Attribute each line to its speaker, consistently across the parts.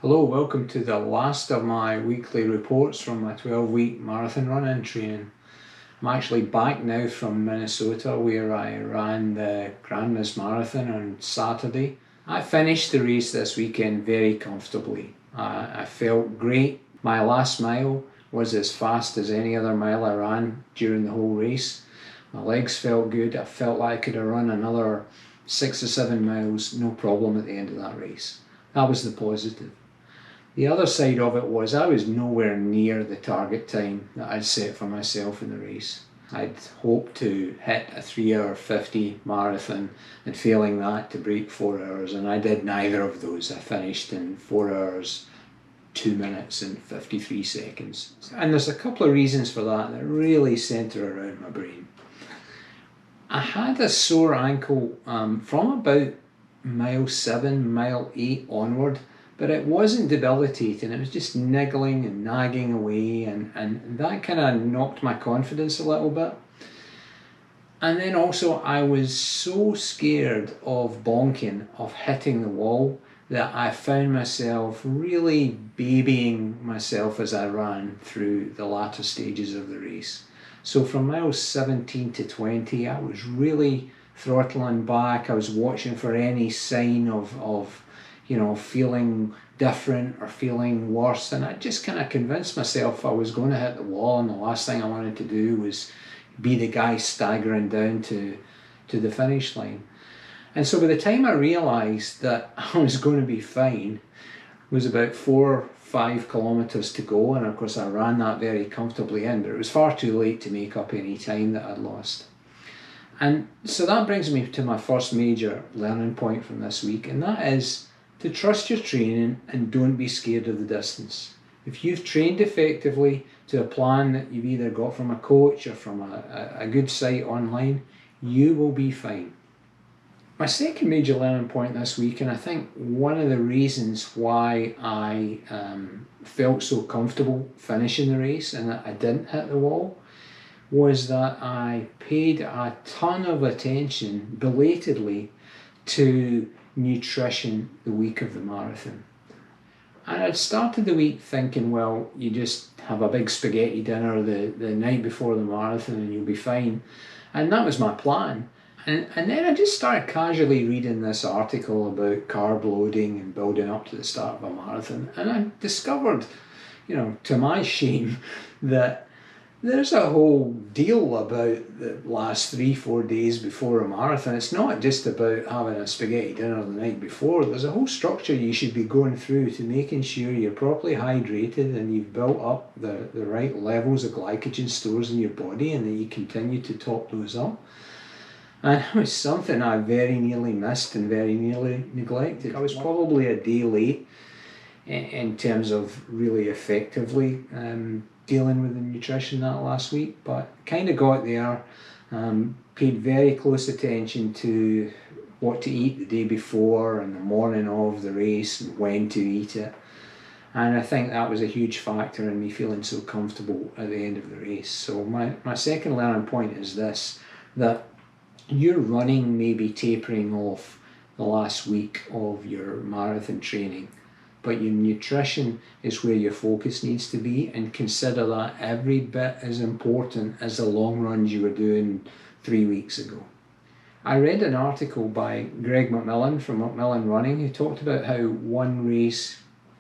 Speaker 1: Hello, welcome to the last of my weekly reports from my 12-week marathon run-in training. I'm actually back now from Minnesota where I ran the Grand Miss Marathon on Saturday. I finished the race this weekend very comfortably. I felt great. My last mile was as fast as any other mile I ran during the whole race. My legs felt good. I felt like I could have run another 6 or 7 miles, no problem at the end of that race. That was the positive. The other side of it was I was nowhere near the target time that I'd set for myself in the race. I'd hoped to hit a 3 hour 50 marathon and failing that to break 4 hours, and I did neither of those. I finished in 4 hours, 2 minutes and 53 seconds. And there's a couple of reasons for that really centre around my brain. I had a sore ankle from about mile 7, mile 8 onward. But it wasn't debilitating, it was just niggling and nagging away, and that kind of knocked my confidence a little bit. And then also I was so scared of bonking, of hitting the wall, that I found myself really babying myself as I ran through the latter stages of the race. So from miles 17 to 20, I was really throttling back. I was watching for any sign of feeling different or feeling worse, and I just kind of convinced myself I was going to hit the wall, and the last thing I wanted to do was be the guy staggering down to the finish line. And so by the time I realised that I was going to be fine, it was about 4 or 5 kilometres to go, and of course I ran that very comfortably in, but it was far too late to make up any time that I'd lost. And so that brings me to my first major learning point from this week, and that is to trust your training and don't be scared of the distance. If you've trained effectively to a plan that you've either got from a coach or from a good site online, you will be fine. My second major learning point this week, and I think one of the reasons why I felt so comfortable finishing the race and that I didn't hit the wall, was that I paid a ton of attention belatedly to nutrition the week of the marathon. And I'd started the week thinking, well, you just have a big spaghetti dinner the night before the marathon and you'll be fine. And that was my plan. And then I just started casually reading this article about carb loading and building up to the start of a marathon. And I discovered, to my shame, that there's a whole deal about the last 3-4 days before a marathon. It's not just about having a spaghetti dinner the night before. There's a whole structure you should be going through to making sure you're properly hydrated and you've built up the right levels of glycogen stores in your body, and that you continue to top those up. And it was something I very nearly missed and very nearly neglected. I was probably a day late in terms of really effectively dealing with the nutrition that last week, but kind of got there, paid very close attention to what to eat the day before and the morning of the race and when to eat it. And I think that was a huge factor in me feeling so comfortable at the end of the race. So my second learning point is this, that your running may be tapering off the last week of your marathon training, but your nutrition is where your focus needs to be, and consider that every bit as important as the long runs you were doing 3 weeks ago. I read an article by Greg McMillan from McMillan Running, who talked about how one race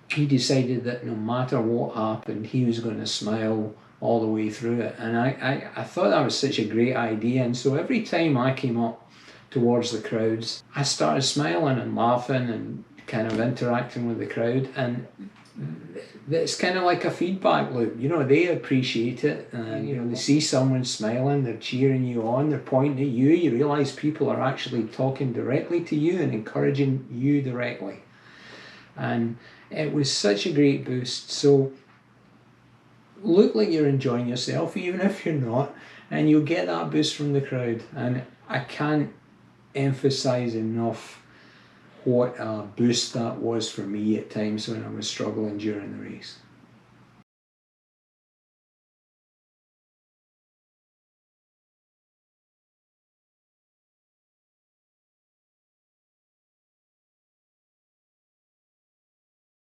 Speaker 1: he decided that no matter what happened, he was going to smile all the way through it. And I thought that was such a great idea, and so every time I came up towards the crowds, I started smiling and laughing and kind of interacting with the crowd, and it's kind of like a feedback loop. They appreciate it, and they see someone smiling, they're cheering you on, they're pointing at you, you realise people are actually talking directly to you and encouraging you directly. And it was such a great boost. So look like you're enjoying yourself, even if you're not, and you'll get that boost from the crowd. And I can't emphasize enough what a boost that was for me at times when I was struggling during the race.